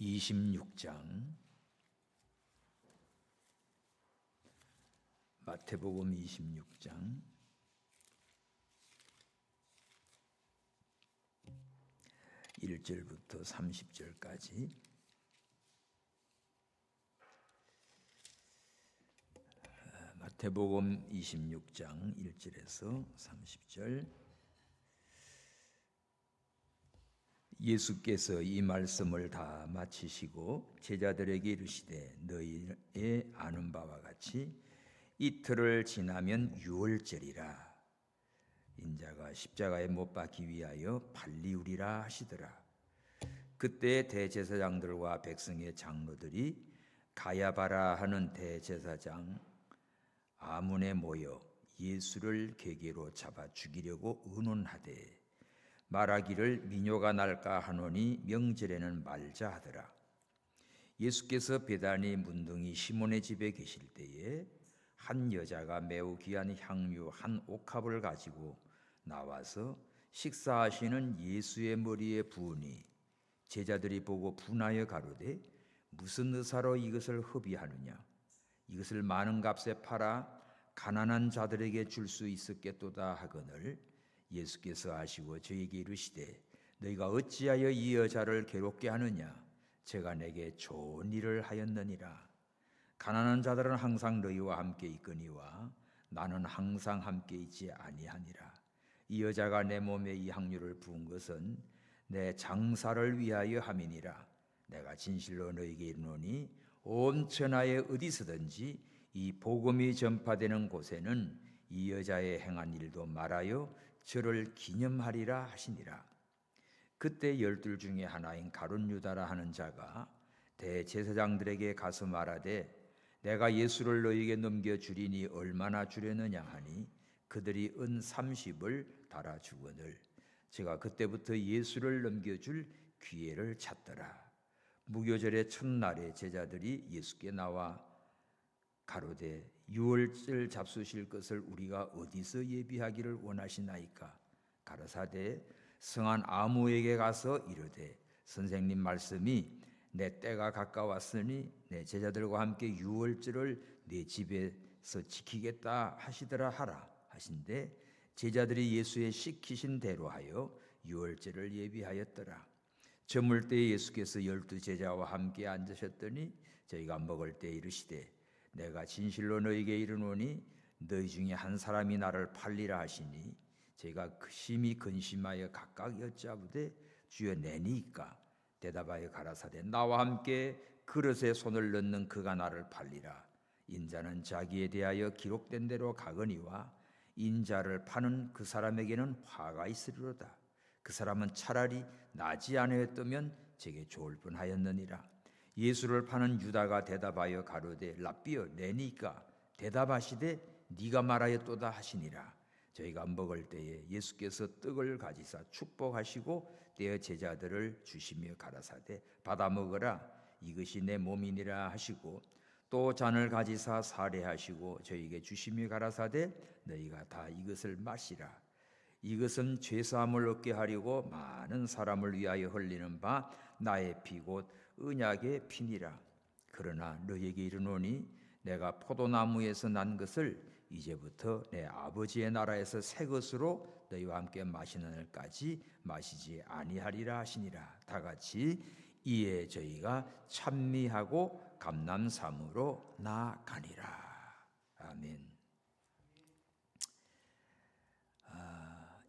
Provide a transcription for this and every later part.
26장 마태복음 26장 1절부터 30절까지 마태복음 26장 1절에서 30절. 예수께서 이 말씀을 다 마치시고 제자들에게 이르시되 너희의 아는 바와 같이 이틀을 지나면 유월절이라 인자가 십자가에 못 박기 위하여 발리우리라 하시더라. 그때 대제사장들과 백성의 장로들이 가야바라 하는 대제사장 아문에 모여 예수를 계계로 잡아 죽이려고 의논하되 말하기를 민요가 날까 하노니 명절에는 말자 하더라. 예수께서 베다니 문둥이 시몬의 집에 계실 때에 한 여자가 매우 귀한 향유 한 옥합을 가지고 나와서 식사하시는 예수의 머리에 부으니 제자들이 보고 분하여 가로되 무슨 의사로 이것을 허비하느냐? 이것을 많은 값에 팔아 가난한 자들에게 줄 수 있었겠도다 하거늘 예수께서 아시고 저에게 이르시되 너희가 어찌하여 이 여자를 괴롭게 하느냐? 제가 내게 좋은 일을 하였느니라. 가난한 자들은 항상 너희와 함께 있거니와 나는 항상 함께 있지 아니하니라. 이 여자가 내 몸에 이 향유를 부은 것은 내 장사를 위하여 함이니라. 내가 진실로 너희에게 이르노니 온 천하에 어디서든지 이 복음이 전파되는 곳에는 이 여자의 행한 일도 말하여 저를 기념하리라 하시니라. 그때 12 중에 하나인 가룟 유다라 하는 자가 대제사장들에게 가서 말하되 내가 예수를 너희에게 넘겨주리니 얼마나 주려느냐 하니 그들이 은 30을 달아주거늘 제가 그때부터 예수를 넘겨줄 기회를 찾더라. 무교절의 첫날에 제자들이 예수께 나와 가로되 유월절 잡수실 것을 우리가 어디서 예비하기를 원하시나이까? 가라사대 성한 아무에게 가서 이르되 선생님 말씀이 내 때가 가까웠으니 내 제자들과 함께 유월절을 내 집에서 지키겠다 하시더라 하라 하신대 제자들이 예수의 시키신 대로 하여 유월절을 예비하였더라. 저물 때 예수께서 12 제자와 함께 앉으셨더니 저희가 먹을 때 이르시되 내가 진실로 너희에게 이르노니 너희 중에 한 사람이 나를 팔리라 하시니 저희가 심히 근심하여 각각 여짜부되 주여 내니이까? 대답하여 가라사대 나와 함께 그릇에 손을 넣는 그가 나를 팔리라. 인자는 자기에 대하여 기록된 대로 가거니와 인자를 파는 그 사람에게는 화가 있으리로다. 그 사람은 차라리 나지 아니었다면 제게 좋을 뻔하였느니라. 예수를 파는 유다가 대답하여 가로되 랍비여 내니까? 대답하시되 네가 말하였도다 하시니라. 저희가 먹을 때에 예수께서 떡을 가지사 축복하시고 떼어 제자들을 주시며 가라사대 받아 먹으라 이것이 내 몸이니라 하시고 또 잔을 가지사 사례하시고 저희에게 주시며 가라사대 너희가 다 이것을 마시라. 이것은 죄사함을 얻게 하려고 많은 사람을 위하여 흘리는 바 나의 피 곧 언약의 피니라. 그러나 너희에게 이르노니 내가 포도나무에서 난 것을 이제부터 내 아버지의 나라에서 새 것으로 너희와 함께 마시는 날까지 마시지 아니하리라 하시니라. 다 같이 이에 저희가 찬미하고 감람삼으로 나아가니라. 아멘.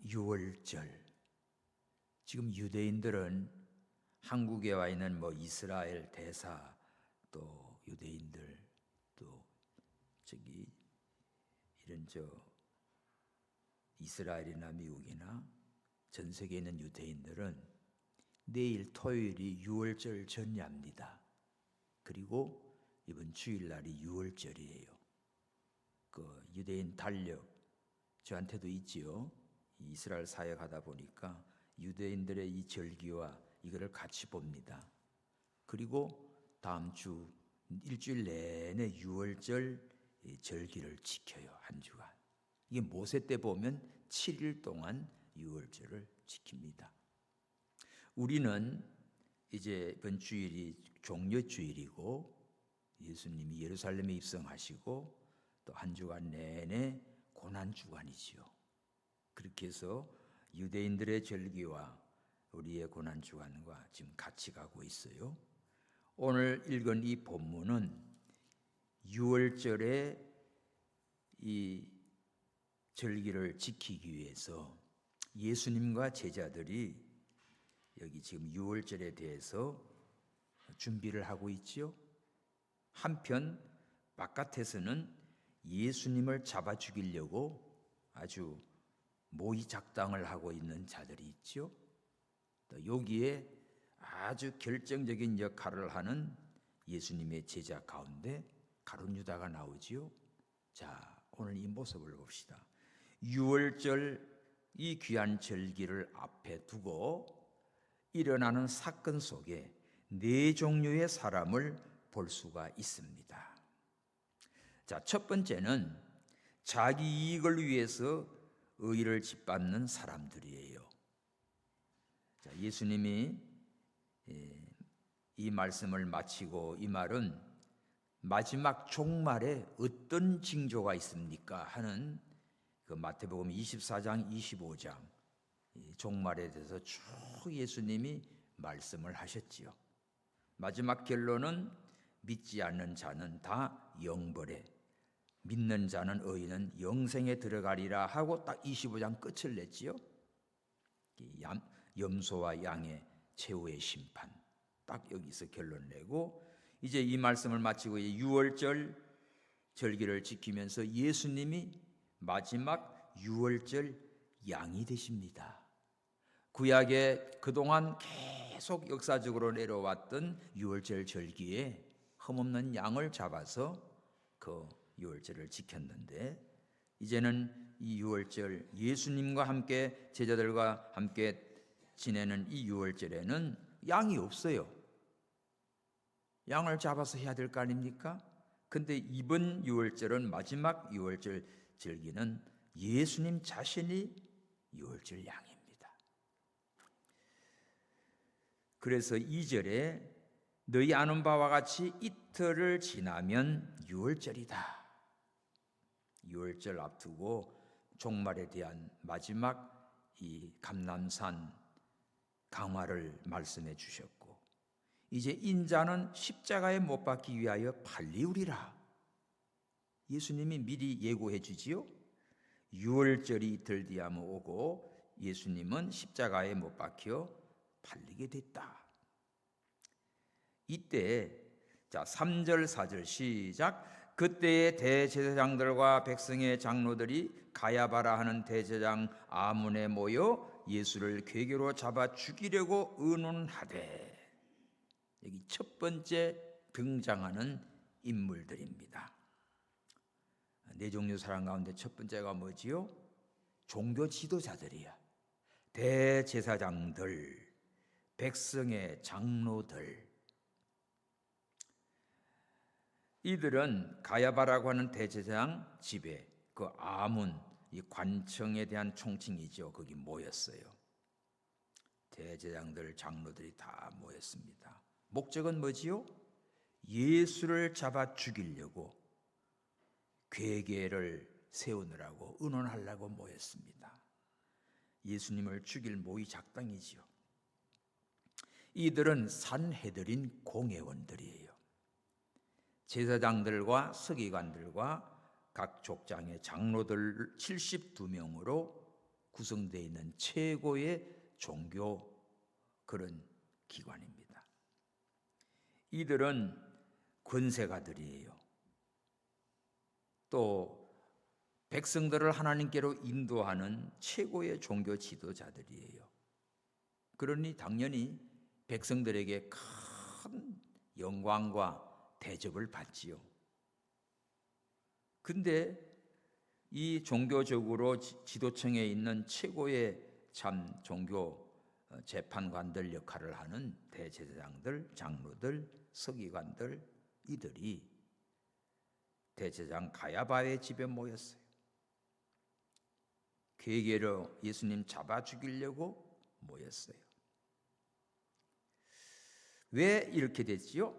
유월절. 지금 유대인들은 한국에 와 있는 이스라엘 대사 또 유대인들 또 저기 이런 이스라엘이나 미국이나 전 세계에 있는 유대인들은 내일 토요일이 유월절 전야입니다. 그리고 이번 주일날이 유월절이에요. 그 유대인 달력 저한테도 있지요. 이스라엘 사역하다 보니까 유대인들의 이 절기와 이거를 같이 봅니다. 그리고 다음 주 일주일 내내 유월절 절기를 지켜요. 한 주간. 이게 모세 때 보면 7일 동안 유월절을 지킵니다. 우리는 이제 이번 주일이 종려주일이고 예수님이 예루살렘에 입성하시고 또 한 주간 내내 고난주간이지요. 그렇게 해서 유대인들의 절기와 우리의 고난주간과 지금 같이 가고 있어요. 오늘 읽은 이 본문은 유월절에 이 절기를 지키기 위해서 예수님과 제자들이 여기 지금 유월절에 대해서 준비를 하고 있지요. 한편 바깥에서는 예수님을 잡아 죽이려고 아주 모의 작당을 하고 있는 자들이 있지요. 또 여기에 아주 결정적인 역할을 하는 예수님의 제자 가운데 가룟 유다가 나오지요. 자, 오늘 이 모습을 봅시다. 유월절 이 귀한 절기를 앞에 두고 일어나는 사건 속에 네 종류의 사람을 볼 수가 있습니다. 자, 첫 번째는 자기 이익을 위해서 의의를 짓밟는 사람들이에요. 자, 예수님이 이 말씀을 마치고 이 말은 마지막 종말에 어떤 징조가 있습니까? 하는 그 마태복음 24장, 25장 종말에 대해서 쭉 예수님이 말씀을 하셨지요. 마지막 결론은 믿지 않는 자는 다 영벌에, 믿는 자는 의인은 영생에 들어가리라 하고 딱 25장 끝을 냈지요. 염소와 양의 최후의 심판, 딱 여기서 결론 내고 이제 이 말씀을 마치고 유월절 절기를 지키면서 예수님이 마지막 유월절 양이 되십니다. 구약에 그동안 계속 역사적으로 내려왔던 유월절 절기에 흠없는 양을 잡아서 그 유월절을 지켰는데 이제는 이 유월절 예수님과 함께 제자들과 함께 지내는 이 유월절에는 양이 없어요. 양을 잡아서 해야 될 거 아닙니까? 근데 이번 유월절은 마지막 유월절 절기는 예수님 자신이 유월절 양입니다. 그래서 2절에 너희 아는 바와 같이 이틀을 지나면 유월절이다. 유월절 앞두고 종말에 대한 마지막 이 감람산 강화를 말씀해 주셨고 이제 인자는 십자가에 못 박기 위하여 팔리우리라. 예수님이 미리 예고해 주지요. 유월절이 이틀 뒤하면 오고 예수님은 십자가에 못 박혀 팔리게 됐다. 이때 자 3절 4절 시작. 그때의 대제사장들과 백성의 장로들이 가야바라 하는 대제사장 아문에 모여 예수를 궤계로 잡아 죽이려고 의논하되, 여기 첫 번째 등장하는 인물들입니다. 네 종류 사람 가운데 첫 번째가 뭐지요? 종교 지도자들이야. 대제사장들, 백성의 장로들. 이들은 가야바라고 하는 대제사장 집에 그 아문, 이 관청에 대한 총칭이죠. 거기 모였어요. 대제사장들, 장로들이 다 모였습니다. 목적은 뭐지요? 예수를 잡아 죽이려고 궤계를 세우느라고 의논하려고 모였습니다. 예수님을 죽일 모의 작당이지요. 이들은 산헤드린 공회원들이에요. 제사장들과 서기관들과 각 족장의 장로들 72명으로 구성되어 있는 최고의 종교 그런 기관입니다. 이들은 권세가들이에요. 또 백성들을 하나님께로 인도하는 최고의 종교 지도자들이에요. 그러니 당연히 백성들에게 큰 영광과 대접을 받지요. 근데 이 종교적으로 지도층에 있는 최고의 참 종교 재판관들 역할을 하는 대제사장들, 장로들, 서기관들, 이들이 대제사장 가야바의 집에 모였어요. 궤계로 예수님 잡아 죽이려고 모였어요. 왜 이렇게 됐지요?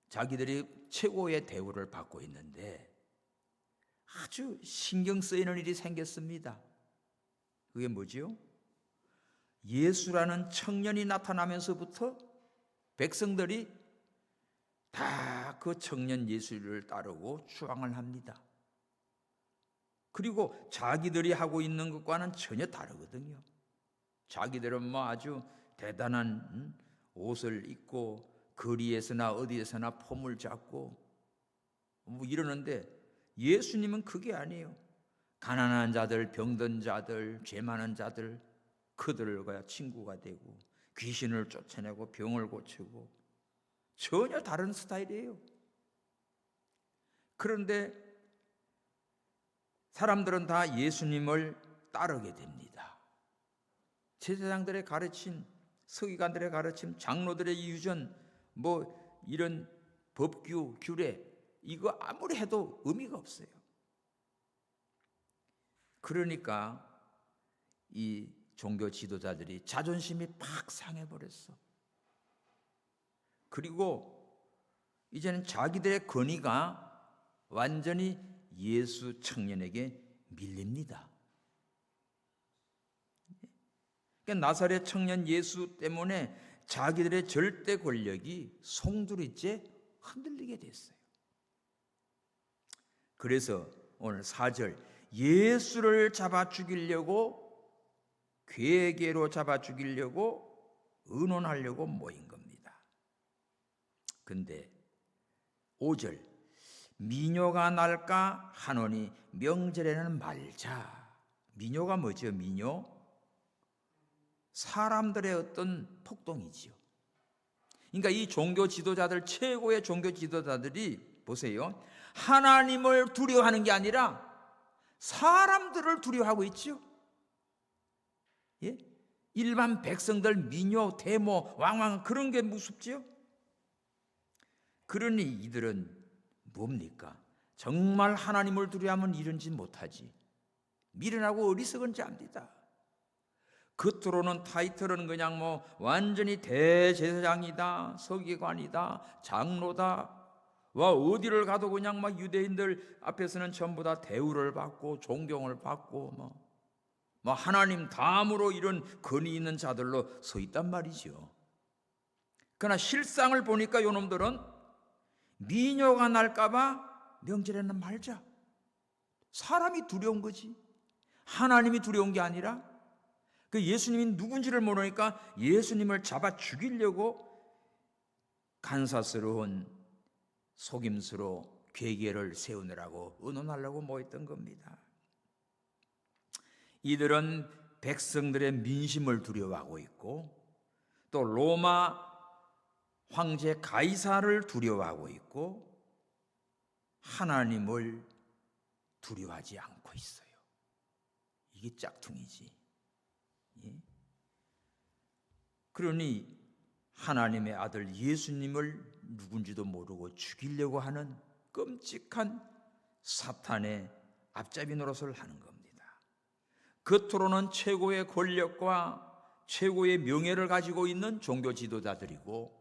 자기들이 최고의 대우를 받고 있는데 아주 신경 쓰이는 일이 생겼습니다. 그게 뭐지요? 예수라는 청년이 나타나면서부터 백성들이 다 그 청년 예수를 따르고 추앙을 합니다. 그리고 자기들이 하고 있는 것과는 전혀 다르거든요. 자기들은 뭐 아주 대단한 옷을 입고 거리에서나 어디에서나 폼을 잡고 뭐 이러는데 예수님은 그게 아니에요. 가난한 자들, 병든 자들, 죄 많은 자들, 그들과 친구가 되고 귀신을 쫓아내고 병을 고치고 전혀 다른 스타일이에요. 그런데 사람들은 다 예수님을 따르게 됩니다. 제사장들의 가르침, 서기관들의 가르침, 장로들의 유전, 뭐 이런 법규, 규례, 이거 아무리 해도 의미가 없어요. 그러니까 이 종교 지도자들이 자존심이 팍 상해버렸어. 그리고 이제는 자기들의 권위가 완전히 예수 청년에게 밀립니다. 그러니까 나사렛 청년 예수 때문에 자기들의 절대 권력이 송두리째 흔들리게 됐어요. 그래서 오늘 4절, 예수를 잡아 죽이려고, 괴계로 잡아 죽이려고 의논하려고 모인 겁니다. 근데 5절, 미뇨가 날까 하노니 명절에는 말자. 미뇨가 뭐죠? 미뇨? 사람들의 어떤 폭동이지요. 그러니까 이 종교 지도자들, 최고의 종교 지도자들이 보세요, 하나님을 두려워하는 게 아니라 사람들을 두려워하고 있죠. 예? 일반 백성들 민요, 데모, 왕왕 그런 게 무섭지요. 그러니 이들은 뭡니까? 정말 하나님을 두려워하면 이런 짓 못하지. 미련하고 어리석은 자입니다. 겉으로는 타이틀은 그냥 뭐 완전히 대제사장이다, 서기관이다, 장로다. 와, 어디를 가도 그냥 막 유대인들 앞에서는 전부 다 대우를 받고 존경을 받고 뭐 하나님 다음으로 이런 권위 있는 자들로 서 있단 말이죠. 그러나 실상을 보니까 요놈들은 미녀가 날까봐 명절에는 말자. 사람이 두려운 거지. 하나님이 두려운 게 아니라 그 예수님이 누군지를 모르니까 예수님을 잡아 죽이려고 간사스러운 속임수로 괴계를 세우느라고 의논하려고 모였던 겁니다. 이들은 백성들의 민심을 두려워하고 있고 또 로마 황제 가이사를 두려워하고 있고 하나님을 두려워하지 않고 있어요. 이게 짝퉁이지. 예? 그러니 하나님의 아들 예수님을 누군지도 모르고 죽이려고 하는 끔찍한 사탄의 앞잡이 노릇을 하는 겁니다. 겉으로는 최고의 권력과 최고의 명예를 가지고 있는 종교 지도자들이고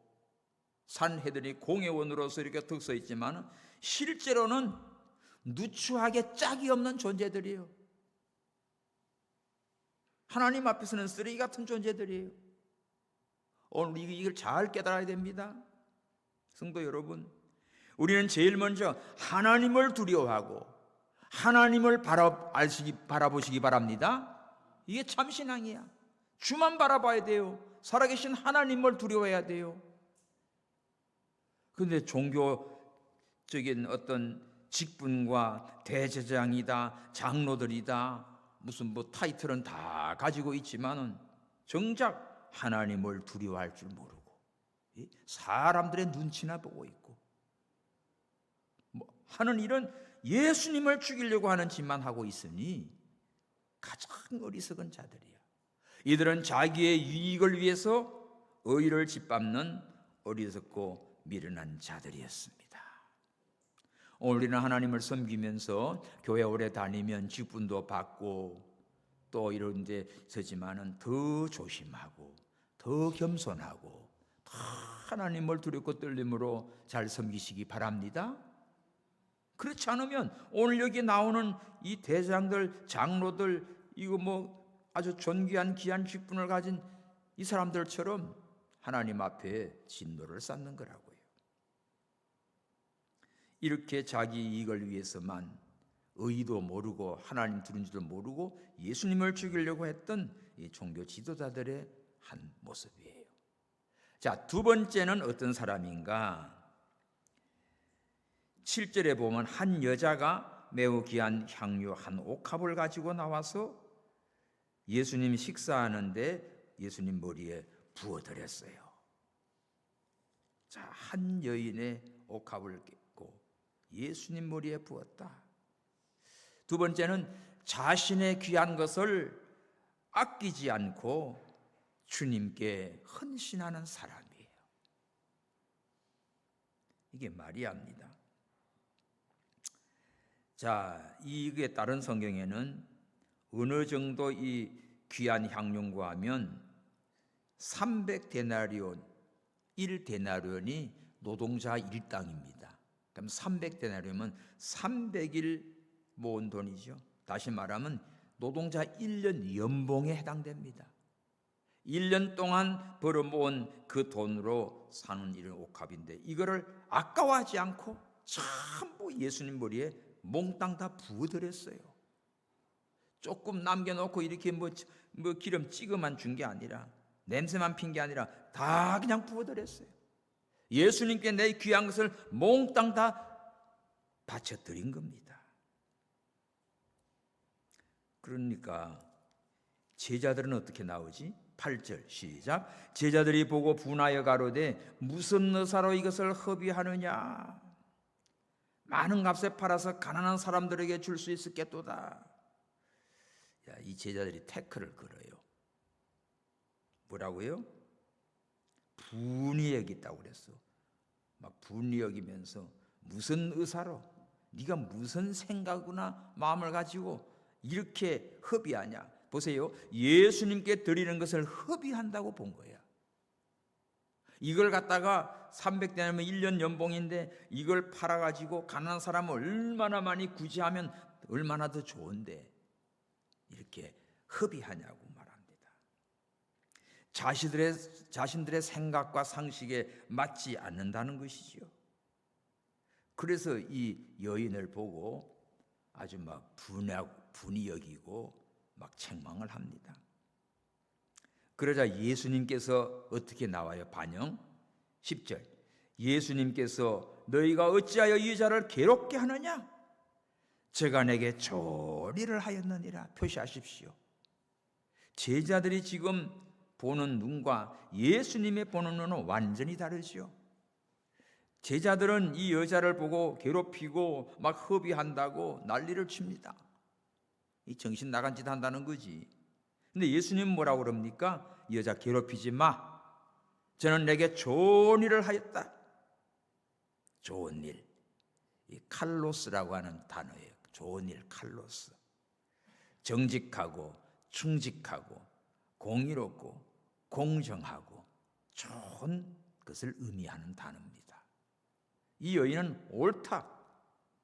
산헤드리 공회원으로서 이렇게 득 서 있지만 실제로는 누추하게 짝이 없는 존재들이에요. 하나님 앞에서는 쓰레기 같은 존재들이에요. 오늘 이걸 잘 깨달아야 됩니다. 성도 여러분, 우리는 제일 먼저 하나님을 두려워하고 하나님을 바라보시기 바랍니다. 이게 참 신앙이야. 주만 바라봐야 돼요. 살아계신 하나님을 두려워해야 돼요. 그런데 종교적인 어떤 직분과 대제사장이다, 장로들이다, 무슨 뭐 타이틀은 다 가지고 있지만은 정작 하나님을 두려워할 줄 모르고 사람들의 눈치나 보고 있고 하는 일은 예수님을 죽이려고 하는 짓만 하고 있으니 가장 어리석은 자들이야. 이들은 자기의 유익을 위해서 의를 짓밟는 어리석고 미련한 자들이었습니다. 우리는 하나님을 섬기면서 교회 오래 다니면 직분도 받고 또 이런 데 서지만은 더 조심하고 더 겸손하고 하나님을 두렵고 떨림으로 잘 섬기시기 바랍니다. 그렇지 않으면 오늘 여기 나오는 이 대장들, 장로들, 이거 아주 존귀한 귀한 직분을 가진 이 사람들처럼 하나님 앞에 진노를 쌓는 거라고요. 이렇게 자기 이익을 위해서만 의도 모르고 하나님 두는 줄도 모르고 예수님을 죽이려고 했던 이 종교 지도자들의 한 모습이에요. 자, 두 번째는 어떤 사람인가? 7절에 보면 한 여자가 매우 귀한 향유 한 옥합을 가지고 나와서 예수님 식사하는데 예수님 머리에 부어드렸어요. 자, 한 여인의 옥합을 깼고 예수님 머리에 부었다. 두 번째는 자신의 귀한 것을 아끼지 않고 주님께 헌신하는 사람이에요. 이게 마리아입니다. 자, 이게 다른 성경에는 어느 정도 이 귀한 향료인가 하면 300데나리온, 1데나리온이 노동자 일당입니다. 그럼 300데나리온이면 300일 모은 돈이죠. 다시 말하면 노동자 1년 연봉에 해당됩니다. 1년 동안 벌어 모은 그 돈으로 사는 이런 옥합인데 이거를 아까워하지 않고 전부 예수님 머리에 몽땅 다 부어드렸어요. 조금 남겨놓고 이렇게 기름 찍어만 준 게 아니라, 냄새만 핀 게 아니라 다 그냥 부어드렸어요. 예수님께 내 귀한 것을 몽땅 다 바쳐드린 겁니다. 그러니까 제자들은 어떻게 나오지? 8절 시작. 제자들이 보고 분하여 가로되 무슨 의사로 이것을 허비하느냐? 많은 값에 팔아서 가난한 사람들에게 줄 수 있었겠도다. 야, 이 제자들이 태클을 걸어요. 뭐라고요? 분이 여겼다고 그랬어. 막 분이 여기면서 무슨 의사로, 네가 무슨 생각이나 마음을 가지고 이렇게 허비하냐? 보세요. 예수님께 드리는 것을 허비한다고 본 거야. 이걸 갖다가 300데나리온이면 1년 연봉인데 이걸 팔아가지고 가난한 사람을 얼마나 많이 구제하면 얼마나 더 좋은데 이렇게 허비하냐고 말합니다. 자신들의 생각과 상식에 맞지 않는다는 것이죠. 그래서 이 여인을 보고 아주 막 분이 여기고 막 책망을 합니다. 그러자 예수님께서 어떻게 나와요? 반영 10절. 예수님께서 너희가 어찌하여 이 여자를 괴롭게 하느냐? 제가 내게 좋은 일을 하였느니라. 표시하십시오. 제자들이 지금 보는 눈과 예수님의 보는 눈은 완전히 다르죠. 제자들은 이 여자를 보고 괴롭히고 막 허비한다고 난리를 칩니다. 이 정신 나간 짓 한다는 거지. 근데 예수님은 뭐라고 그럽니까? 이 여자 괴롭히지 마. 저는 내게 좋은 일을 하였다. 좋은 일. 이 칼로스라고 하는 단어예요. 좋은 일, 칼로스. 정직하고 충직하고 공의롭고 공정하고 좋은 것을 의미하는 단어입니다. 이 여인은 옳다.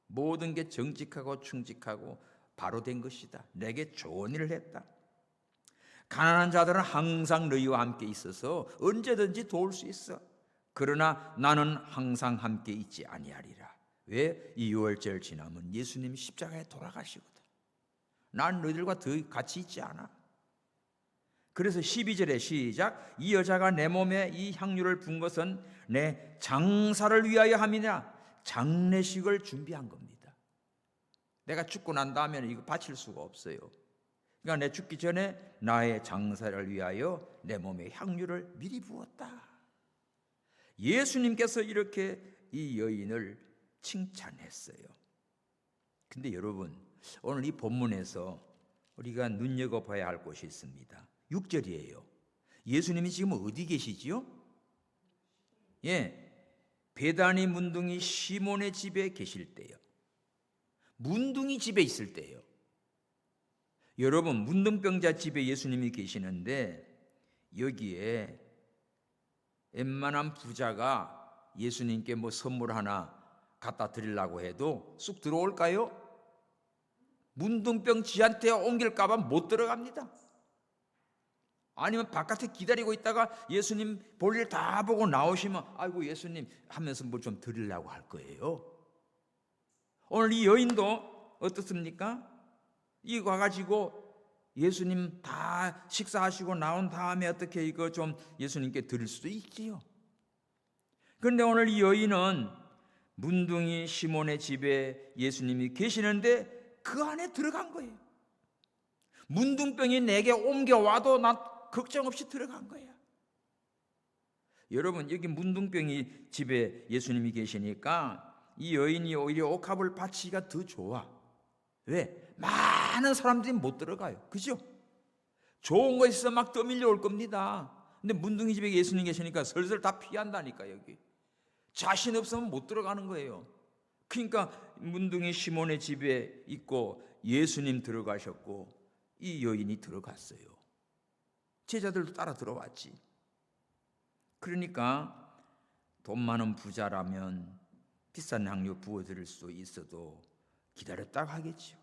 모든 게 정직하고 충직하고 바로 된 것이다. 내게 좋은 일을 했다. 가난한 자들은 항상 너희와 함께 있어서 언제든지 도울 수 있어. 그러나 나는 항상 함께 있지 아니하리라. 왜? 이 유월절 지나면 예수님이 십자가에 돌아가시거든. 난 너희들과 더 같이 있지 않아. 그래서 12절에 시작. 이 여자가 내 몸에 이 향유를 분 것은 내 장사를 위하여 함이라. 장례식을 준비한 겁니다. 내가 죽고 난 다음에는 이거 바칠 수가 없어요. 그러니까 내 죽기 전에 나의 장사를 위하여 내 몸에 향유를 미리 부었다. 예수님께서 이렇게 이 여인을 칭찬했어요. 근데 여러분, 오늘 이 본문에서 우리가 눈여겨봐야 할 곳이 있습니다. 6절이에요. 예수님이 지금 어디 계시지요? 베다니 문둥이 시몬의 집에 계실 때요. 문둥이 집에 있을 때요. 여러분, 문둥병자 집에 예수님이 계시는데 여기에 웬만한 부자가 예수님께 뭐 선물 하나 갖다 드리려고 해도 쑥 들어올까요? 문둥병 지한테 옮길까 봐 못 들어갑니다. 아니면 바깥에 기다리고 있다가 예수님 볼일 다 보고 나오시면 아이고 예수님 하면서 뭘 좀 드리려고 할 거예요. 오늘 이 여인도 어떻습니까? 이거 와가지고 예수님 다 식사하시고 나온 다음에 어떻게 이거 좀 예수님께 드릴 수도 있지요. 그런데 오늘 이 여인은 문둥이 시몬의 집에 예수님이 계시는데 그 안에 들어간 거예요. 문둥병이 내게 옮겨와도 난 걱정 없이 들어간 거야. 여러분 여기 문둥병이 집에 예수님이 계시니까 이 여인이 오히려 옥합을 바치기가 더 좋아. 왜? 많은 사람들이 못 들어가요. 그죠? 좋은 거 있어 막 떠밀려 올 겁니다. 근데 문둥이 집에 예수님 계시니까 슬슬 다 피한다니까. 여기 자신 없으면 못 들어가는 거예요. 그러니까 문둥이 시몬의 집에 있고 예수님 들어가셨고 이 여인이 들어갔어요. 제자들도 따라 들어왔지. 그러니까 돈 많은 부자라면 비싼 향료 부어드릴 수 있어도 기다렸다가 하겠죠.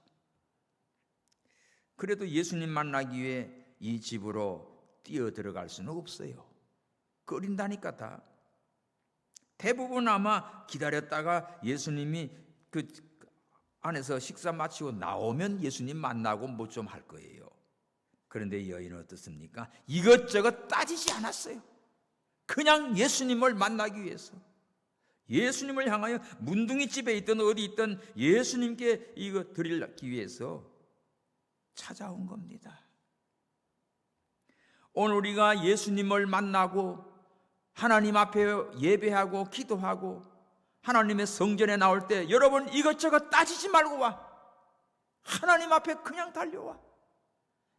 그래도 예수님 만나기 위해 이 집으로 뛰어 들어갈 수는 없어요. 꺼린다니까 다. 대부분 아마 기다렸다가 예수님이 그 안에서 식사 마치고 나오면 예수님 만나고 뭐 좀 할 거예요. 그런데 이 여인은 어떻습니까? 이것저것 따지지 않았어요. 그냥 예수님을 만나기 위해서, 예수님을 향하여 문둥이 집에 있든 어디 있든 예수님께 이거 드리기 위해서 찾아온 겁니다. 오늘 우리가 예수님을 만나고 하나님 앞에 예배하고 기도하고 하나님의 성전에 나올 때 여러분 이것저것 따지지 말고 와. 하나님 앞에 그냥 달려와.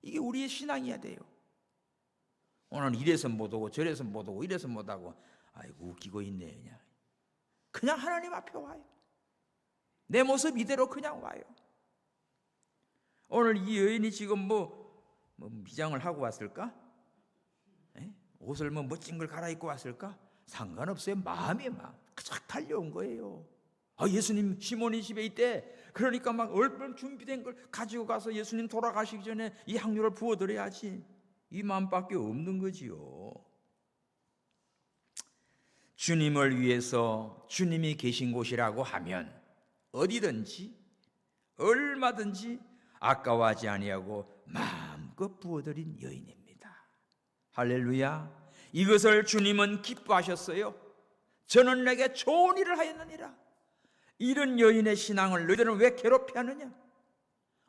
이게 우리의 신앙이어야 돼요. 오늘 이래서 못 오고 저래서 못 오고 이래서 못 하고 아이고 웃기고 있네. 그냥 하나님 앞에 와요. 내 모습 이대로 그냥 와요. 오늘 이 여인이 지금 뭐 미장을 하고 왔을까? 옷을 뭐 멋진 걸 갈아입고 왔을까? 상관없어요. 마음이 막 쫙 달려온 거예요. 예수님 시몬이 집에 있대. 그러니까 막 얼른 준비된 걸 가지고 가서 예수님 돌아가시기 전에 이 향료를 부어드려야지. 이 마음밖에 없는 거지요. 주님을 위해서 주님이 계신 곳이라고 하면 어디든지 얼마든지 아까워하지 아니하고 마음껏 부어드린 여인입니다. 할렐루야. 이것을 주님은 기뻐하셨어요. 저는 내게 좋은 일을 하였느니라. 이런 여인의 신앙을 너희들은 왜 괴롭히하느냐?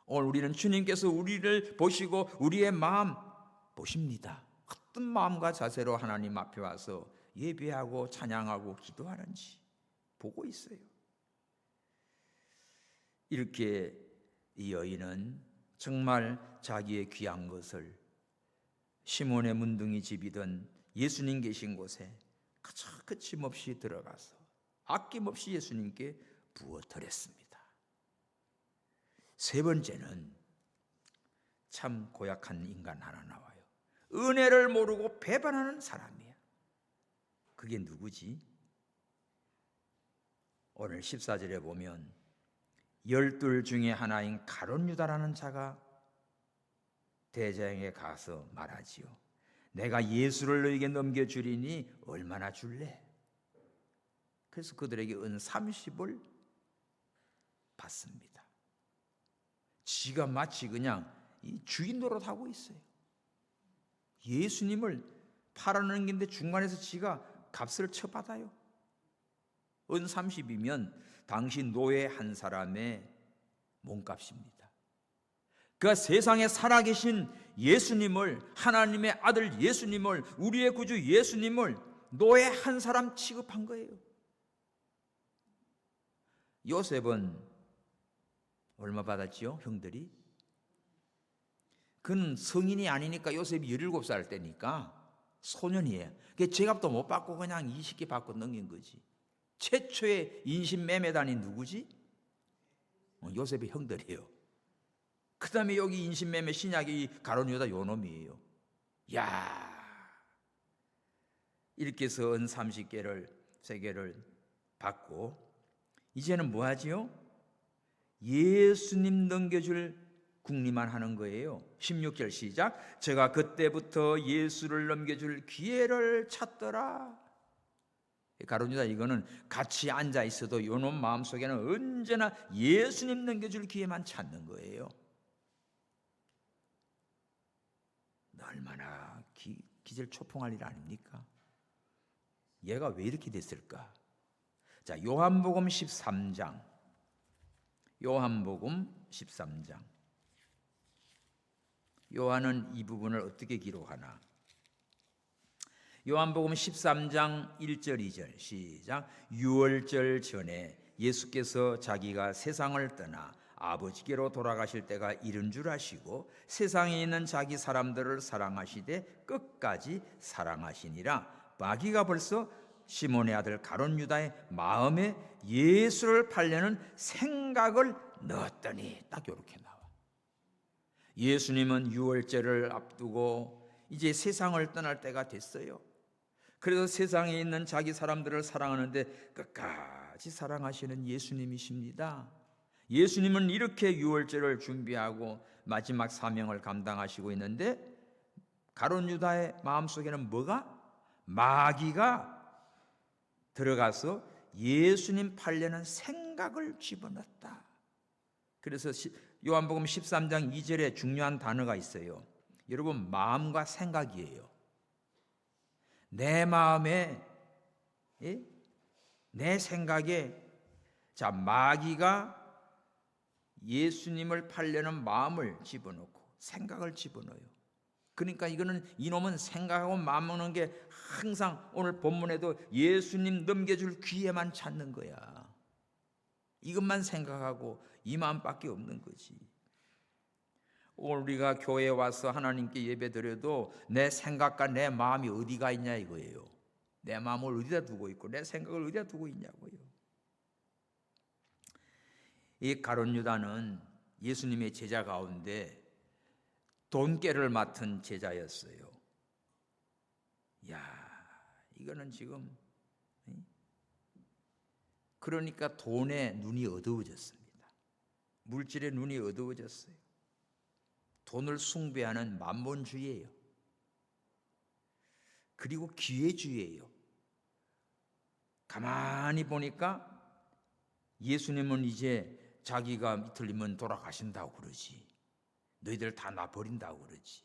오늘 우리는 주님께서 우리를 보시고 우리의 마음 보십니다. 어떤 마음과 자세로 하나님 앞에 와서 예배하고 찬양하고 기도하는지 보고 있어요. 이렇게 이 여인은 정말 자기의 귀한 것을 시몬의 문둥이 집이든 예수님 계신 곳에 거침없이 들어가서 아낌없이 예수님께 부어드렸습니다. 세 번째는 참 고약한 인간 하나 나와요. 은혜를 모르고 배반하는 사람이야. 그게 누구지? 오늘 14절에 보면 12 중에 하나인 가룟 유다라는 자가 대장에 가서 말하지요. 내가 예수를 너에게 넘겨주리니 얼마나 줄래? 그래서 그들에게 은 30을 받습니다. 지가 마치 그냥 이 주인 노릇하고 있어요. 예수님을 팔아넘기는데 중간에서 지가 값을 쳐받아요. 은 30이면 당시 노예 한 사람의 몸값입니다. 그가 세상에 살아계신 예수님을, 하나님의 아들 예수님을, 우리의 구주 예수님을 노예 한 사람 취급한 거예요. 요셉은 얼마 받았지요? 형들이? 그는 성인이 아니니까 요셉이 17살 때니까 소년이에요. 제값도 못 받고 그냥 20개 받고 넘긴 거지. 최초의 인신매매단이 누구지? 요셉의 형들이에요. 그 다음에 여기 인신매매 신약이 가룟 유다 요놈이에요. 야, 이렇게 해서 은 30개를 세계를 받고 이제는 뭐 하지요? 예수님 넘겨줄 궁리만 하는 거예요. 16절 시작. 제가 그때부터 예수를 넘겨줄 기회를 찾더라. 가룟 유다 이거는 같이 앉아 있어도 요놈 마음속에는 언제나 예수님 넘겨줄 기회만 찾는 거예요. 얼마나 기절초풍할 일 아닙니까? 얘가 왜 이렇게 됐을까? 자, 요한복음 13장. 요한복음 13장. 요한은 이 부분을 어떻게 기록하나? 요한복음 13장 1절 2절 시작. 유월절 전에 예수께서 자기가 세상을 떠나 아버지께로 돌아가실 때가 이른 줄 아시고 세상에 있는 자기 사람들을 사랑하시되 끝까지 사랑하시니라. 마귀가 벌써 시몬의 아들 가룟 유다의 마음에 예수를 팔려는 생각을 넣었더니 딱 이렇게 나와. 예수님은 유월절을 앞두고 이제 세상을 떠날 때가 됐어요. 그래서 세상에 있는 자기 사람들을 사랑하는데 끝까지 사랑하시는 예수님이십니다. 예수님은 이렇게 유월절을 준비하고 마지막 사명을 감당하시고 있는데 가룟 유다의 마음속에는 뭐가? 마귀가 들어가서 예수님 팔려는 생각을 집어넣었다. 그래서 요한복음 13장 2절에 중요한 단어가 있어요. 여러분, 마음과 생각이에요. 내 마음에, 내 생각에, 자, 마귀가 예수님을 팔려는 마음을 집어넣고 생각을 집어넣어요. 그러니까 이놈은 생각하고 마음 먹는 게 항상 오늘 본문에도 예수님 넘겨줄 기회만 찾는 거야. 이것만 생각하고 이 마음밖에 없는 거지. 오늘 우리가 교회에 와서 하나님께 예배 드려도 내 생각과 내 마음이 어디가 있냐 이거예요. 내 마음을 어디다 두고 있고 내 생각을 어디다 두고 있냐고요. 이 가룟 유다는 예수님의 제자 가운데 돈깨를 맡은 제자였어요. 야, 이거는 지금 그러니까 돈에 눈이 어두워졌습니다. 물질에 눈이 어두워졌어요. 돈을 숭배하는 만몬주의예요. 그리고 기회주의예요. 가만히 보니까 예수님은 이제 자기가 이틀이면 돌아가신다고 그러지. 너희들 다 나 버린다고 그러지.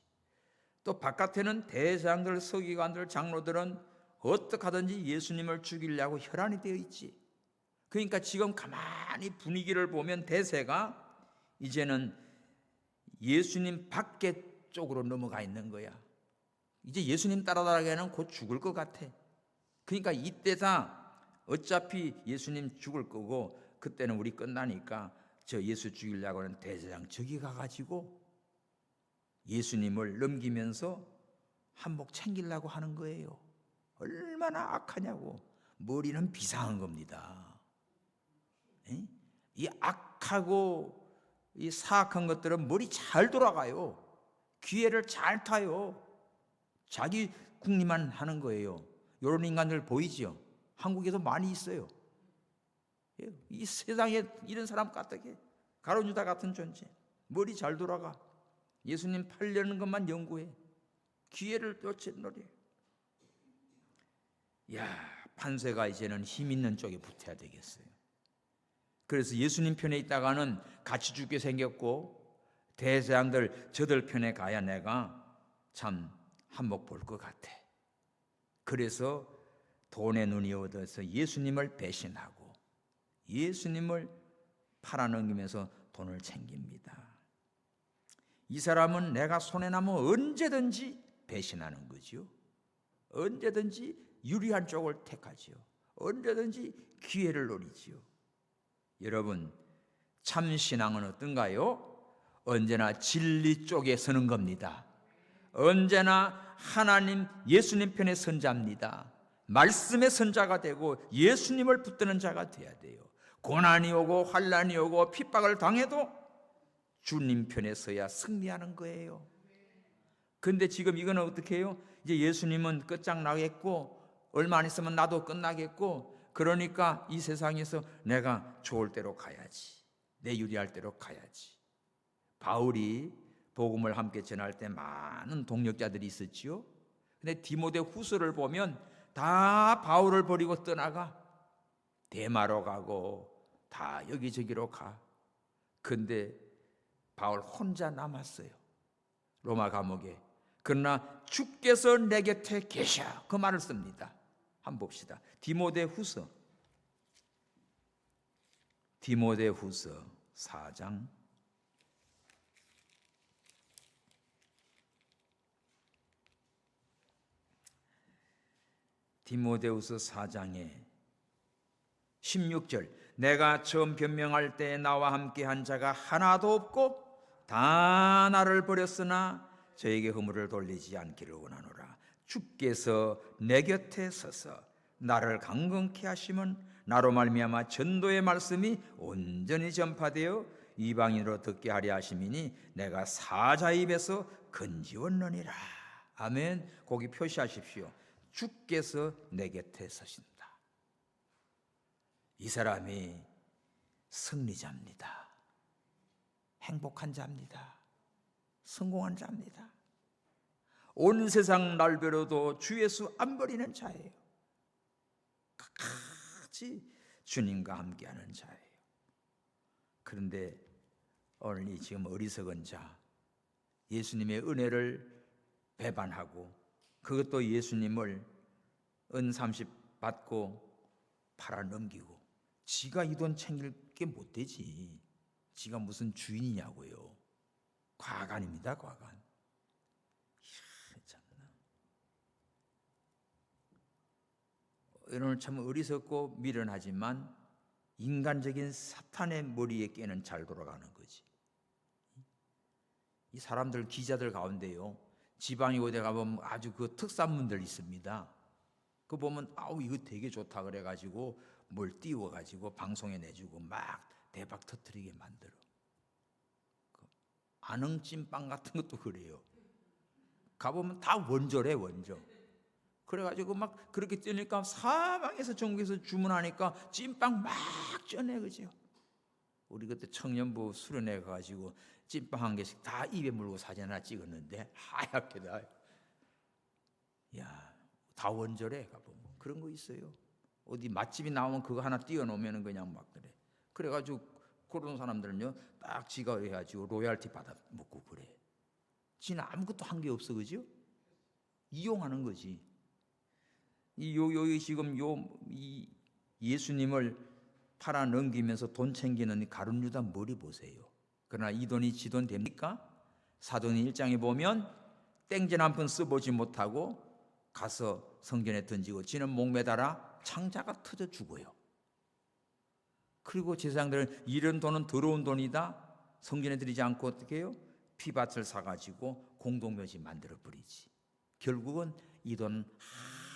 또 바깥에는 대장들, 서기관들, 장로들은 어떻게 하든지 예수님을 죽이려고 혈안이 되어 있지. 그러니까 지금 가만히 분위기를 보면 대세가 이제는 예수님 밖에 쪽으로 넘어가 있는 거야. 이제 예수님 따라다니기에는 곧 죽을 것 같아. 그러니까 이때다 어차피 예수님 죽을 거고 그때는 우리 끝나니까 저 예수 죽이려고 하는 대제사장 저기 가가지고 예수님을 넘기면서 한몫 챙기려고 하는 거예요. 얼마나 악하냐고. 머리는 비상한 겁니다. 이 악하고 이 사악한 것들은 머리 잘 돌아가요. 기회를 잘 타요. 자기 궁리만 하는 거예요. 이런 인간들 보이죠? 한국에도 많이 있어요. 이 세상에 이런 사람 같게 가룟 유다 같은 존재. 머리 잘 돌아가. 예수님 팔려는 것만 연구해. 기회를 놓치노래. 야, 판세가 이제는 힘 있는 쪽에 붙어야 되겠어요. 그래서 예수님 편에 있다가는 같이 죽게 생겼고 대제사장들 저들 편에 가야 내가 참 한몫 볼 것 같아. 그래서 돈에 눈이 어두워서 예수님을 배신하고 예수님을 팔아넘기면서 돈을 챙깁니다. 이 사람은 내가 손해나면 언제든지 배신하는 거지요. 언제든지 유리한 쪽을 택하지요. 언제든지 기회를 노리지요. 여러분, 참 신앙은 어떤가요? 언제나 진리 쪽에 서는 겁니다. 언제나 하나님, 예수님 편에 선 자입니다. 말씀의 선자가 되고 예수님을 붙드는 자가 돼야 돼요. 고난이 오고 환난이 오고 핍박을 당해도 주님 편에 서야 승리하는 거예요. 그런데 지금 이거는 어떻게 해요? 이제 예수님은 끝장나겠고 얼마 안 있으면 나도 끝나겠고, 그러니까 이 세상에서 내가 좋을 대로 가야지, 내 유리할 대로 가야지. 바울이 복음을 함께 전할 때 많은 동역자들이 있었지요. 근데 디모데 후서를 보면 다 바울을 버리고 떠나가. 대마로 가고 다 여기저기로 가. 근데 바울 혼자 남았어요, 로마 감옥에. 그러나 주께서 내 곁에 계셔, 그 말을 씁니다. 한번 봅시다. 디모데 후서 4장 4장에 16절, 내가 처음 변명할 때 나와 함께 한 자가 하나도 없고 다 나를 버렸으나 저에게 허물을 돌리지 않기를 원하노라. 주께서 내 곁에 서서 나를 강건케 하시면 나로 말미암아 전도의 말씀이 온전히 전파되어 이방인으로 듣게 하려 하심이니 내가 사자 입에서 건지웠느니라. 아멘. 거기 표시하십시오. 주께서 내 곁에 서신다. 이 사람이 승리자입니다. 행복한 자입니다. 성공한 자입니다. 온 세상 날벼락도 주 예수 안 버리는 자예요. 끝까지 주님과 함께하는 자예요. 그런데 오늘 이 지금 어리석은 자, 예수님의 은혜를 배반하고, 그것도 예수님을 은30 받고 팔아넘기고, 지가 이 돈 챙길 게 못 되지. 지가 무슨 주인이냐고요. 과간입니다, 과간. 참나. 이런 참 어리석고 미련하지만 인간적인 사탄의 머리에 깨는 잘 돌아가는 거지. 이 사람들, 기자들 가운데요, 지방에 어디 가보면 아주 그 특산물들 있습니다. 그거 보면 아우 이거 되게 좋다 그래가지고 뭘 띄워가지고 방송에 내주고 막 대박 터뜨리게 만들어. 안흥찜빵 같은 것도 그래요. 가보면 다 원조래, 원조. 그래가지고 막 그렇게 뜨니까 사방에서 전국에서 주문하니까 찜빵 막 쪄내, 그죠? 우리 그때 청년부 수련회 가가지고 찜빵 한 개씩 다 입에 물고 사진 하나 찍었는데 하얗게 다. 야, 다 원조래. 가보면 그런 거 있어요. 어디 맛집이 나오면 그거 하나 띄워놓으면 그냥 막 그래. 그래가지고 그런 사람들은요, 딱 지가 해가지고 로얄티 받아 먹고 그래. 지는 아무것도 한 게 없어, 그죠? 이용하는 거지. 지금 이 예수님을 팔아 넘기면서 돈 챙기는 가룟 유다 머리 보세요. 그러나 이 돈이 지 돈 됩니까? 사도행 1장에 보면 땡전 한 푼 써보지 못하고 가서 성전에 던지고 지는 목매달아 창자가 터져 죽어요. 그리고 제사장들은 이런 돈은 더러운 돈이다, 성전에 드리지 않고 어떻게 해요? 피밭을 사가지고 공동묘지 만들어 버리지. 결국은 이 돈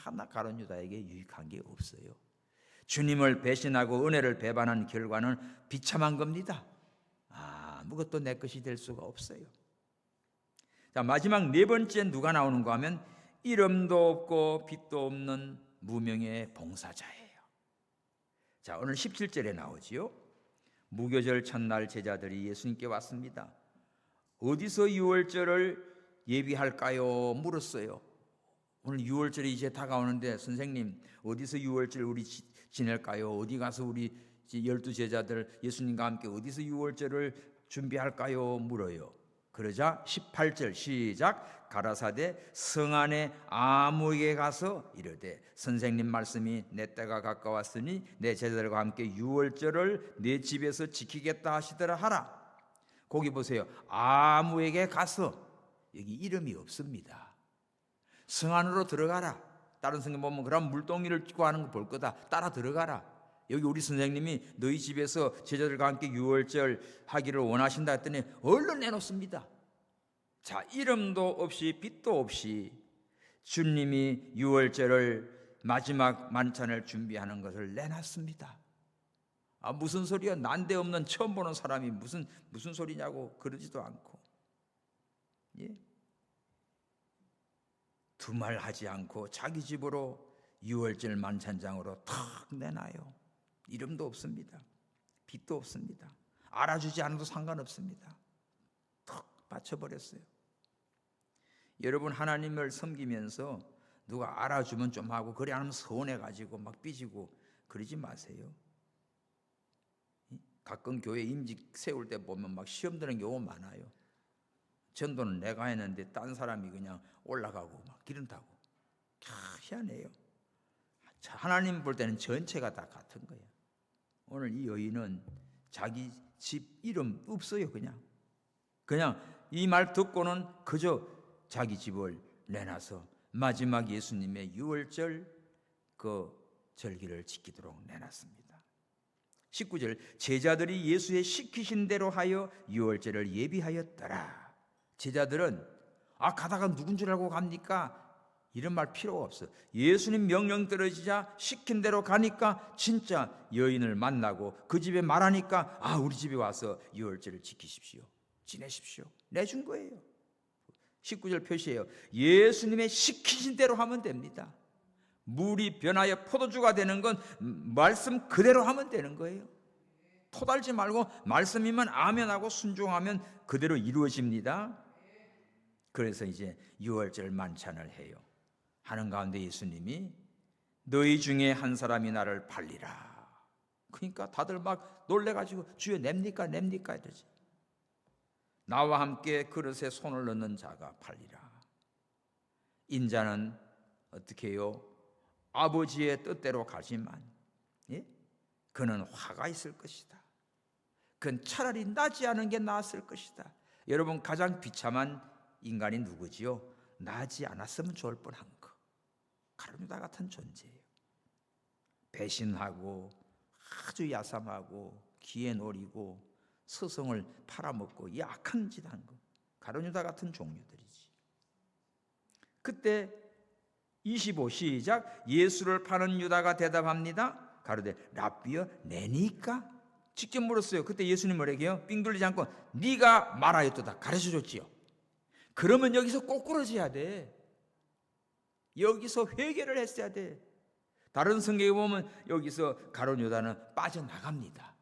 하나 가룟 유다에게 유익한 게 없어요. 주님을 배신하고 은혜를 배반한 결과는 비참한 겁니다. 아무것도 내 것이 될 수가 없어요. 자, 마지막 네 번째 누가 나오는가 하면 이름도 없고 빛도 없는 무명의 봉사자예요. 자, 오늘 17절에 나오지요. 무교절 첫날 제자들이 예수님께 왔습니다. 어디서 유월절을 예비할까요? 물었어요. 오늘 유월절이 이제 다가오는데 선생님 어디서 유월절 우리 지낼까요? 어디 가서 우리 12제자들 예수님과 함께 어디서 유월절을 준비할까요? 물어요. 그러자 18절 시작. 가라사대 성 안에 아무에게 가서 이르되 선생님 말씀이 내 때가 가까웠으니 내 제자들과 함께 유월절을 내 집에서 지키겠다 하시더라 하라. 거기 보세요. 아무에게 가서, 여기 이름이 없습니다. 성 안으로 들어가라. 다른 성경 보면 그럼 물동이를 찍고 하는 거 볼 거다. 따라 들어가라. 여기 우리 선생님이 너희 집에서 제자들과 함께 유월절 하기를 원하신다 했더니 얼른 내놓습니다. 자, 이름도 없이 빛도 없이 주님이 유월절을 마지막 만찬을 준비하는 것을 내놨습니다. 무슨 소리야? 난데없는 처음 보는 사람이 무슨 소리냐고 그러지도 않고, 예? 두말하지 않고 자기 집으로 유월절 만찬장으로 탁 내놔요. 이름도 없습니다. 빛도 없습니다. 알아주지 않아도 상관없습니다. 탁 바쳐버렸어요. 여러분, 하나님을 섬기면서 누가 알아주면 좀 하고 그래 안 하면 서운해가지고 막 삐지고 그러지 마세요. 가끔 교회 임직 세울 때 보면 막 시험 드는 경우 많아요. 전도는 내가 했는데 딴 사람이 그냥 올라가고 막 기름 타고. 희한해요. 하나님 볼 때는 전체가 다 같은 거예요. 오늘 이 여인은 자기 집 이름 없어요. 그냥 이 말 듣고는 그저 자기 집을 내놔서 마지막 예수님의 유월절 그 절기를 지키도록 내놨습니다. 19절, 제자들이 예수의 시키신 대로 하여 유월절을 예비하였더라. 제자들은 가다가 누군 줄 알고 갑니까? 이런 말 필요가 없어. 예수님 명령 떨어지자 시킨 대로 가니까 진짜 여인을 만나고 그 집에 말하니까 우리 집에 와서 유월절을 지키십시오. 지내십시오. 내준 거예요. 19절 표시해요. 예수님의 시키신 대로 하면 됩니다. 물이 변하여 포도주가 되는 건 말씀 그대로 하면 되는 거예요. 토달지 말고 말씀이면 아멘하고 순종하면 그대로 이루어집니다. 그래서 이제 유월절 만찬을 해요. 하는 가운데 예수님이 너희 중에 한 사람이 나를 팔리라. 그러니까 다들 막 놀래가지고 주여 냅니까 이러지. 나와 함께 그릇에 손을 넣는 자가 팔리라. 인자는 어떻게 해요? 아버지의 뜻대로 가지만 그는 화가 있을 것이다. 그는 차라리 나지 않은 게 나았을 것이다. 여러분, 가장 비참한 인간이 누구지요? 나지 않았으면 좋을 뻔한 거. 가룟유다 같은 존재예요. 배신하고 아주 야삼하고 기에 노리고 스승을 팔아먹고 약한 짓 한 거. 가룟유다 같은 종류들이지. 그때 25 시작. 예수를 파는 유다가 대답합니다. 가로되 랍비여 내니까? 직접 물었어요. 그때 예수님 뭐래게요? 삥 돌리지 않고 네가 말하였도다 가르쳐줬지요. 그러면 여기서 꼬꾸러져야 돼. 여기서 회개를 했어야 돼. 다른 성경에 보면 여기서 가룟유다는 빠져나갑니다.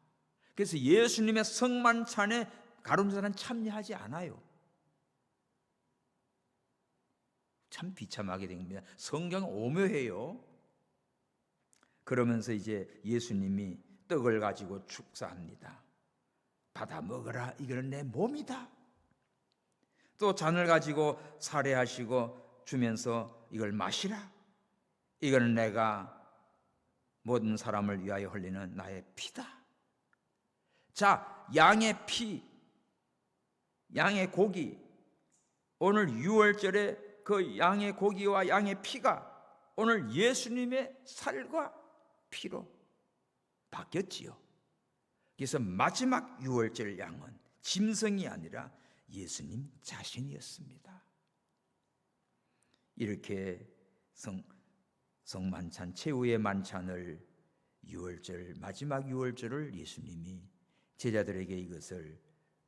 그래서 예수님의 성만찬에 가룟유다는 참여하지 않아요. 참 비참하게 됩니다. 성경은 오묘해요. 그러면서 이제 예수님이 떡을 가지고 축사합니다. 받아 먹어라. 이거는 내 몸이다. 또 잔을 가지고 살해하시고 주면서 이걸 마시라. 이거는 내가 모든 사람을 위하여 흘리는 나의 피다. 자, 양의 피, 양의 고기. 오늘 유월절에 그 양의 고기와 양의 피가 오늘 예수님의 살과 피로 바뀌었지요. 그래서 마지막 유월절 양은 짐승이 아니라 예수님 자신이었습니다. 이렇게 성만찬 최후의 만찬을 유월절 마지막 유월절을 예수님이 제자들에게 이것을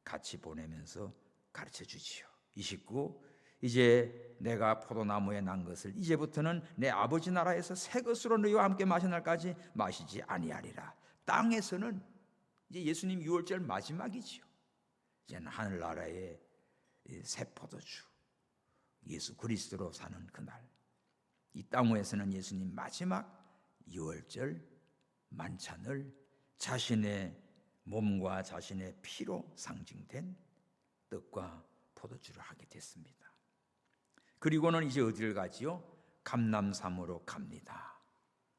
같이 보내면서 가르쳐 주지요. 29 이제 내가 포도나무에 난 것을 이제부터는 내 아버지 나라에서 새 것으로 너희와 함께 마신 날까지 마시지 아니하리라. 땅에서는 이제 예수님 유월절 마지막이지요. 이제는 하늘나라의 새 포도주 예수 그리스도로 사는 그날, 이 땅 위에서는 예수님 마지막 유월절 만찬을 자신의 몸과 자신의 피로 상징된 떡과 포도주를 하게 됐습니다. 그리고는 이제 어디를 가지요? 감람산으로 갑니다.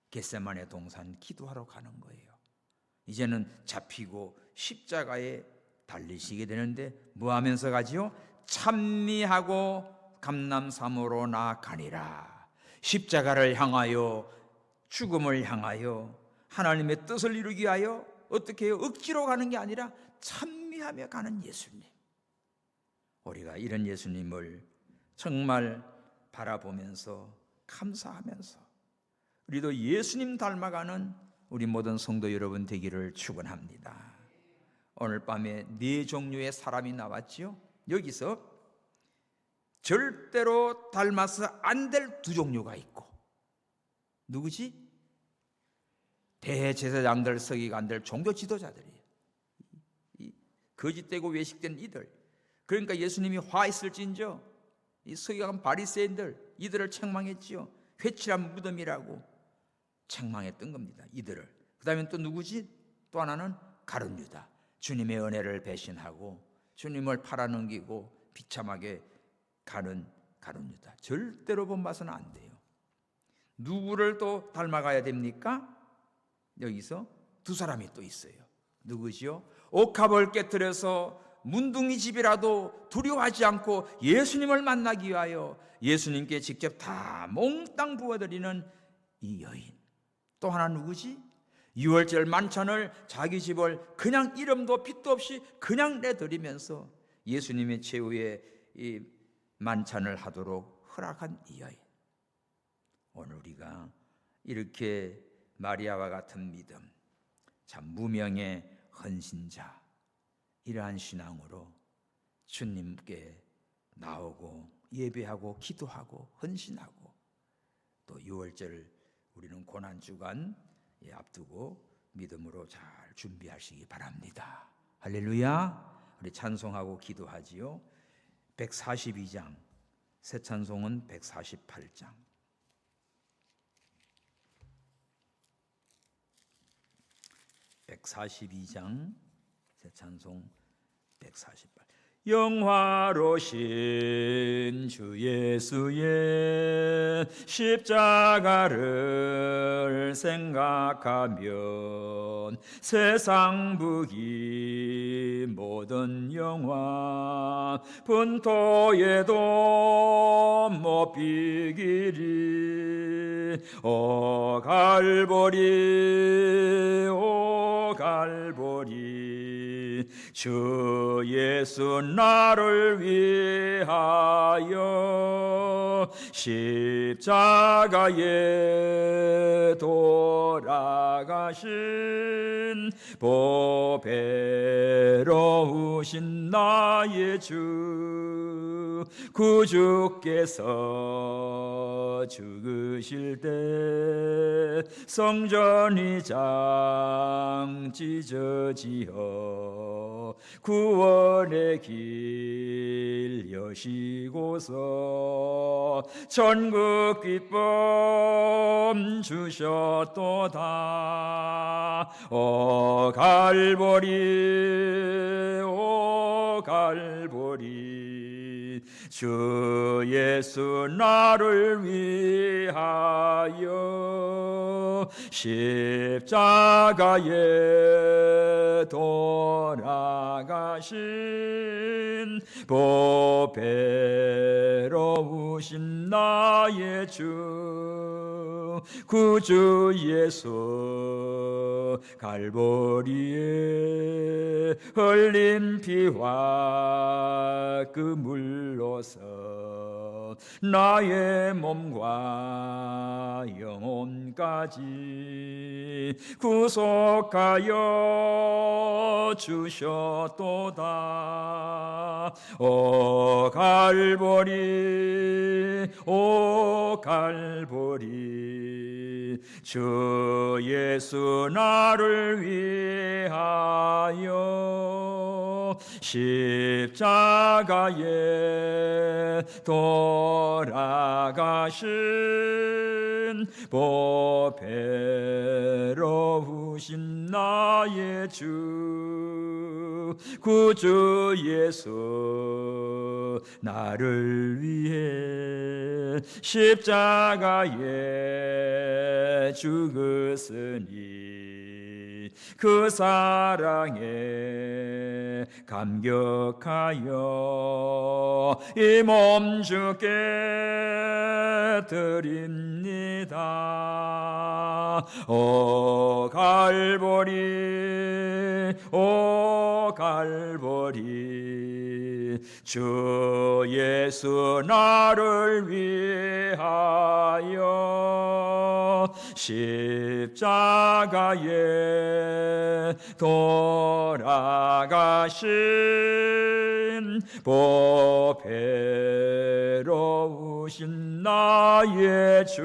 겟세마네 동산 기도하러 가는 거예요. 이제는 잡히고 십자가에 달리시게 되는데 뭐 하면서 가지요? 찬미하고 감람산으로 나아가니라. 십자가를 향하여, 죽음을 향하여, 하나님의 뜻을 이루기 위하여 어떻게 해요? 억지로 가는 게 아니라 찬미하며 가는 예수님. 우리가 이런 예수님을 정말 바라보면서 감사하면서 우리도 예수님 닮아가는 우리 모든 성도 여러분 되기를 축원합니다. 오늘 밤에 네 종류의 사람이 나왔지요. 여기서 절대로 닮아서 안 될 두 종류가 있고 누구지? 대제사장들, 서기관들, 종교 지도자들이에요. 이 거짓되고 외식된 이들. 그러니까 예수님이 화했을진저 이 서기관 바리새인들 이들을 책망했지요. 회칠한 무덤이라고 책망했던 겁니다. 이들을. 그 다음에 또 누구지? 또 하나는 가룟 유다. 주님의 은혜를 배신하고 주님을 팔아넘기고 비참하게 가는 가룟 유다. 절대로 본받아서는 안 돼요. 누구를 또 닮아가야 됩니까? 여기서 두 사람이 또 있어요. 누구지요? 옥합을 깨뜨려서 문둥이 집이라도 두려워하지 않고 예수님을 만나기 위하여 예수님께 직접 다 몽땅 부어드리는 이 여인. 또 하나 누구지? 유월절 만찬을 자기 집을 그냥 이름도 빛도 없이 그냥 내드리면서 예수님의 최후의 이 만찬을 하도록 허락한 이 여인. 오늘 우리가 이렇게 마리아와 같은 믿음, 참 무명의 헌신자, 이러한 신앙으로 주님께 나오고 예배하고 기도하고 헌신하고 또 유월절 우리는 고난주간 앞두고 믿음으로 잘 준비하시기 바랍니다. 할렐루야. 우리 찬송하고 기도하지요. 142장, 새 찬송은 148장. 142장 새 찬송 148. 영화로신 주 예수의 십자가를 생각하면 세상 부귀 모든 영화 분토에도 못 비기리. 오 갈보리 오 갈보리 주 예수 나를 위하여 십자가에 돌아가신 보배로우신 나의 주 구주께서 죽으실 때 성전이 장찢어지어 구원의 길 여시고서 천국 기쁨 주셨도다. 오 갈보리 오 갈보리 주 예수 나를 위하여 십자가에 돌아가신 보배로우신 나의 주 구주 예수 갈보리에 흘린 피와 그 물로서 나의 몸과 영혼까지 구속하여 주셨도다. 오 갈보리 오 갈보리 주 예수 나를 위하여 십자가에 돌아가신 보배로우신 나의 주 구주 예수 나를 위해 십자가에 죽으시니 그 사랑에 감격하여 이 몸 주께 드립니다. 오 갈보리 오 갈보리 주 예수 나를 위하여 십자가에 돌아가신 보배로우신 나의 주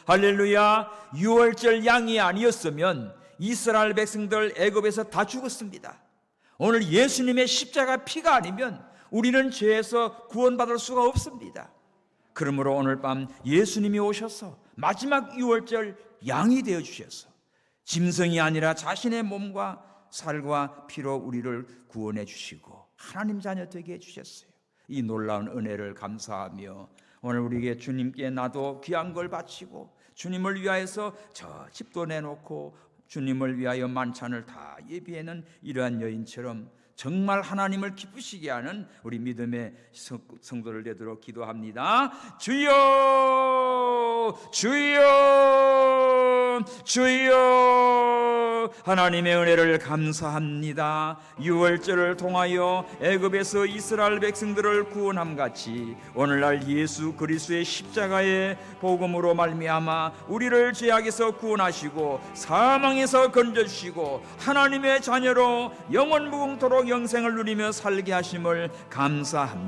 할렐루야. 유월절 양이 아니었으면 이스라엘 백성들 애굽에서 다 죽었습니다. 오늘 예수님의 십자가 피가 아니면 우리는 죄에서 구원받을 수가 없습니다. 그러므로 오늘 밤 예수님이 오셔서 마지막 유월절 양이 되어 주셔서 짐승이 아니라 자신의 몸과 살과 피로 우리를 구원해 주시고 하나님 자녀 되게 해 주셨어요. 이 놀라운 은혜를 감사하며 오늘 우리에게 주님께 나도 귀한 걸 바치고 주님을 위하여서 저 집도 내놓고 주님을 위하여 만찬을 다 예비하는 이러한 여인처럼 정말 하나님을 기쁘시게 하는 우리 믿음의 성도를 되도록 기도합니다. 주여, 주여, 주여. 하나님의 은혜를 감사합니다. 유월절을 통하여 애굽에서 이스라엘 백성들을 구원함같이 오늘날 예수 그리스도의 십자가의 복음으로 말미암아 우리를 죄악에서 구원하시고 사망에서 건져주시고 하나님의 자녀로 영원무궁토록 영생을 누리며 살게 하심을 감사합니다.